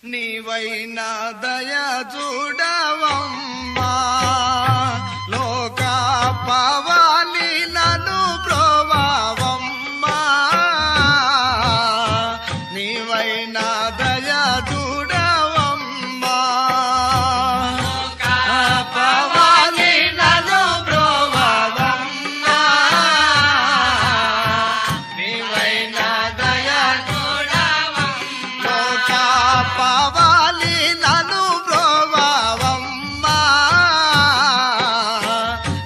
నీవైనా దయ చూడవమ్మా లోక పవాలి నన్ను ప్రోవమ్మా నీవైనా దయ చూడవమ్మా లోక పవాలి నన్ను ప్రోవమ్మా నీవైనా దయ పవాలి నన్ను ప్రోవమ్మా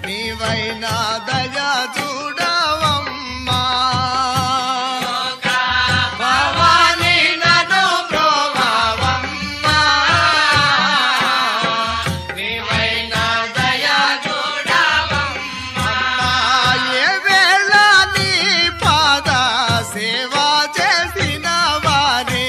నీవైనా దయ చూడవమ్మా పవాలి నన్ను ప్రోవమ్మా నీవైనా దయ చూడవమ్మా ఏ వేళ నీ పాద సేవ చేసిన వారే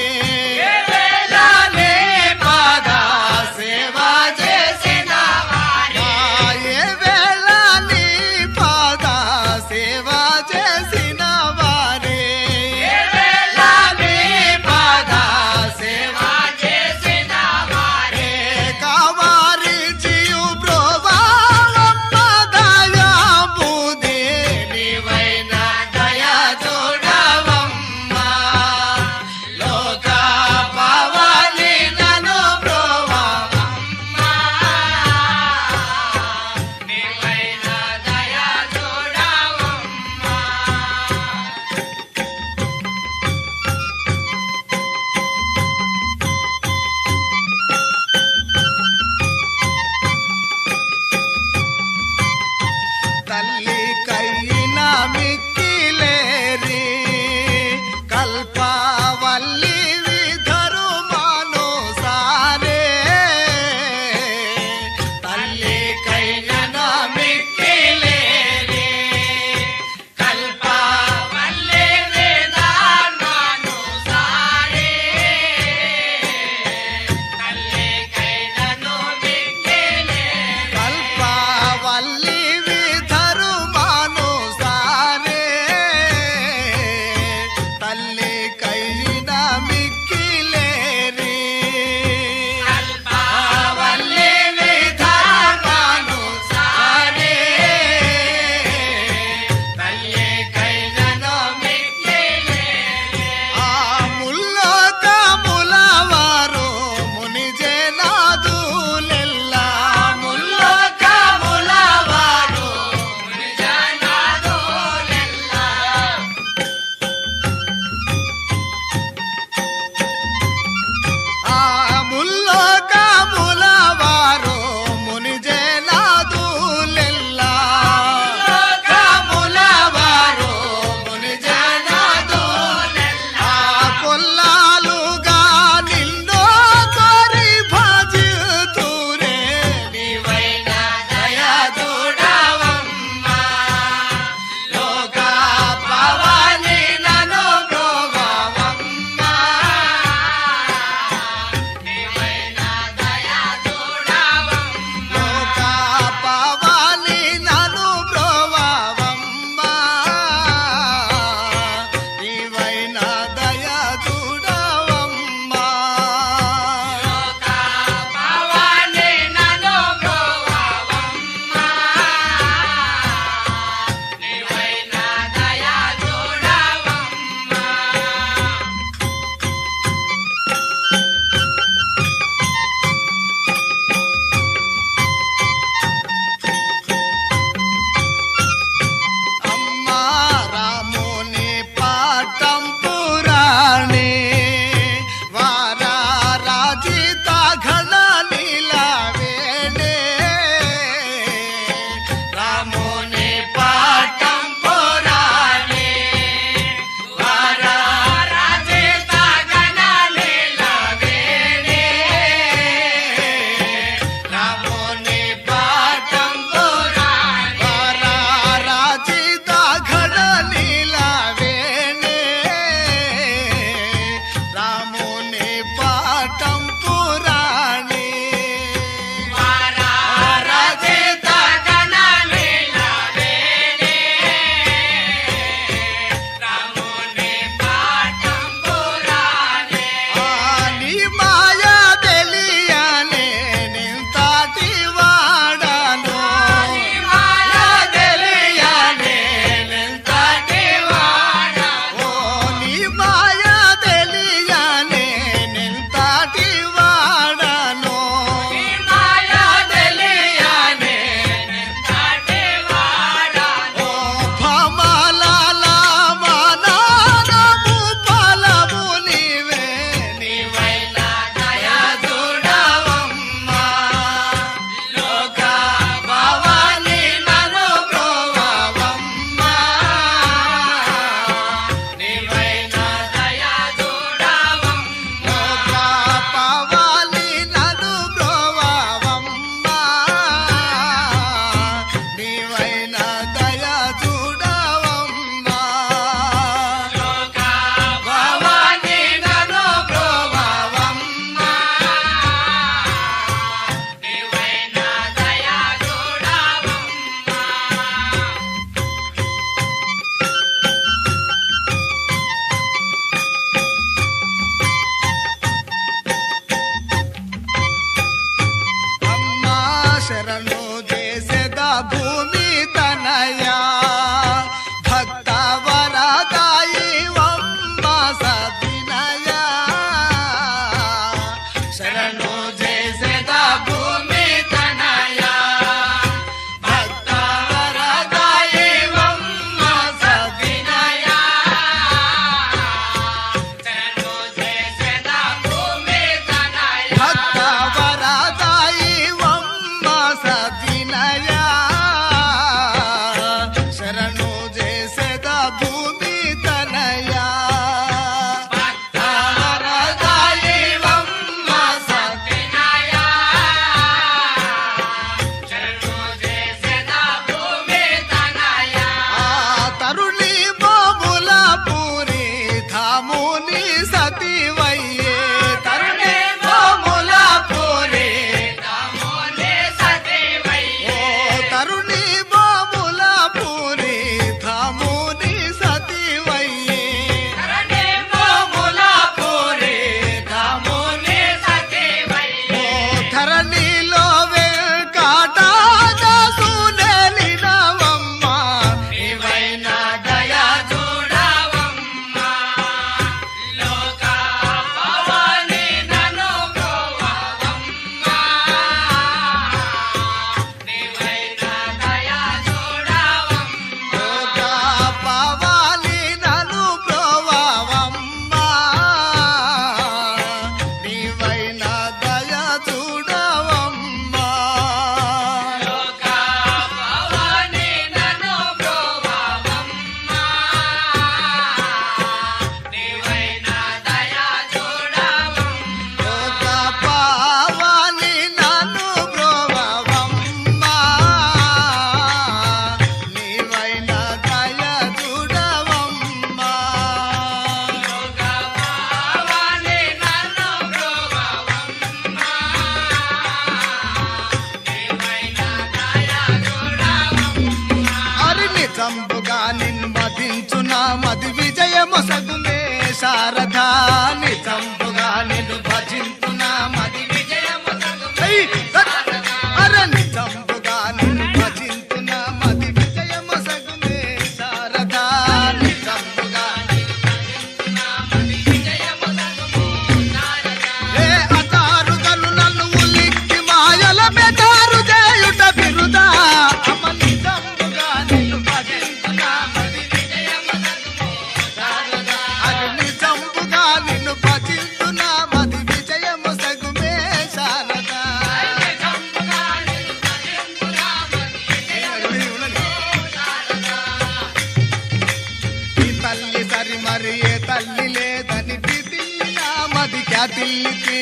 క్యాతిల్లికి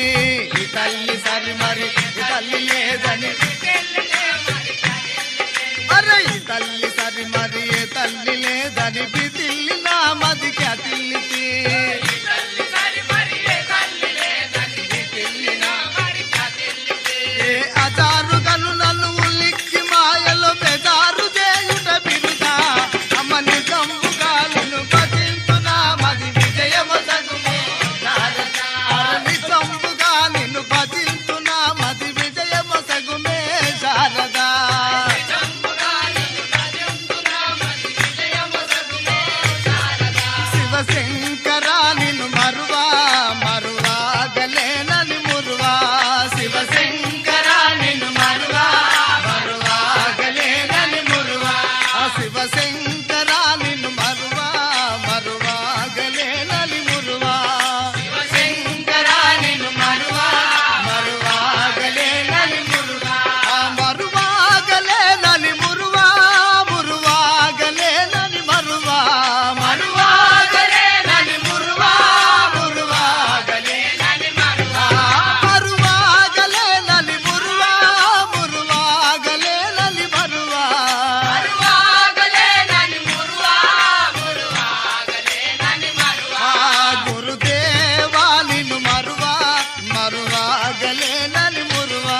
ఈ తల్లి సరి మరి ఈ తల్లి లేదని అరే ఈ తల్లి సరి మరి ఏ తల్లి లేదని పితిల్లి నా మది క్యాతిల్లికి ఏ అజారు గను నన్ను ఉలిక్కి మాయలో బెజారు చేయుట బిరుదా అమ్మని కంపుగా నిన్ను భజించునా మది విజయము సగుమే అరని కంపుగా నిన్ను భజించునా మది విజయము సగుమే శారదా శివశంకర నిన్ను మరువా మరువాగలేనని మురువా శివశంకర నిన్ను మరువా మరువాగలేనని మురువా శివశంకర నిన్ను మరువా మరువాగలేనని మురువా శివశంకర నిన్ను మరువా మరువాగలేనని మురువా మరువాగలేనని మురువా మురువాగలేనని మరువా మరువాగలేనని మురువా మురువాగలేనని మరువా మరువాగలేనని మురువా మురువాగలేనని మరువా మరువాగలేనని మురువా మురువాగలేనని మరువా గురుదేవా నిన్ను మరువా మరువాగలేనని మురువా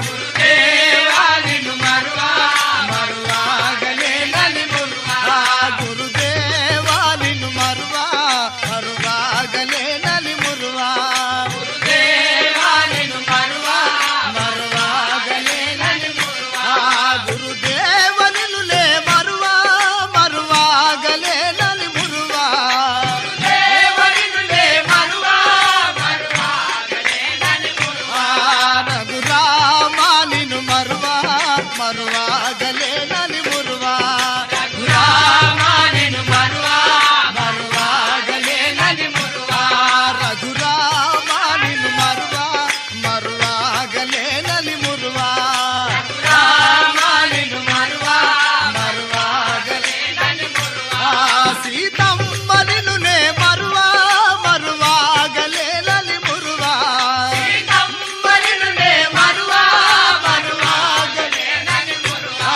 గురుదేవా నిన్ను మరువా మరువాగలేనని మురువా గురుదేవా నిన్ను మరువా మరువాగలేనని మురువా గురుదేవా నిన్ను మరువా మరువాగలేనని మురువా గురుదేవ నిన్నులే మరువా మరువాగలేనని మురువా గురుదేవ నిన్నులే మరువా మరువాగలేనని మురువా రఘురామా నిన్ను మరువా మరువాగలేనని మురువా రఘురామా నిన్ను మరువా మరువాగలేనని మురువా రఘురామా నిన్ను మరువా మరువాగలేనని మురువా రఘురామా నిన్ను మరువా మరువాగలేనని మురువా సీతమ్మ నిన్నునే మరువా మరువాగలేనని మురువా సీతమ్మ నిన్నునే మరువా మరువాగలేనని మురువా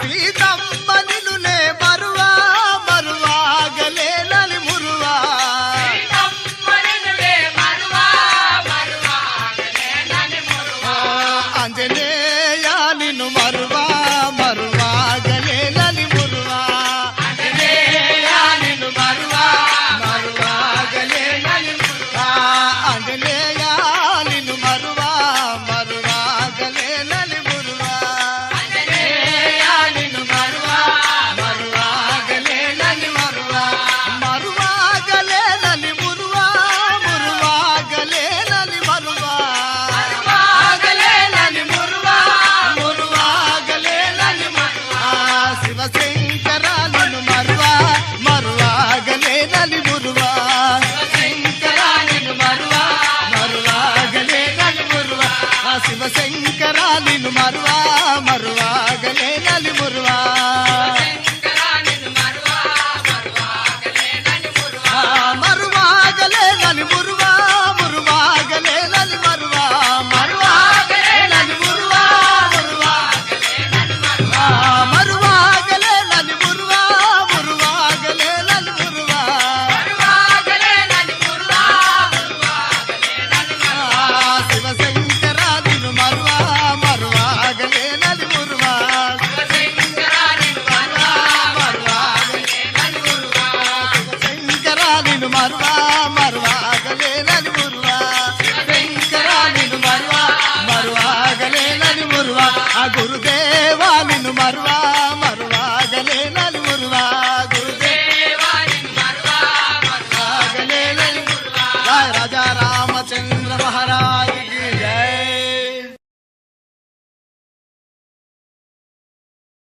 సీతమ్మ నిన్నునే మరువా మరువాగలేనని మురువా సీతమ్మ నిన్నునే మరువా మరువాగలేనని మురువా ఆంజనేయ నిన్ను మరువా మరువాగలేనని మురువా ఆంజనేయ నిన్ను మరువా మరువాగలేనని మురువా ఆంజనేయ నిన్ను మరువా మరువాగలేనని మురువా ఆంజనేయ నిన్ను మరువా మరువాగలేనని మురువా మరువాగలేనని మురువా మురువాగలేనని మరువా మరువాగలేనని మురువా మురువాగలేనని మరువా శివశంకర నిన్ను మరువా మరువాగలేనని మురువా శివశంకర నిన్ను మరువా మరువాగలేనని మురువా శివశంకర నిన్ను మరువా మరువాగలేనని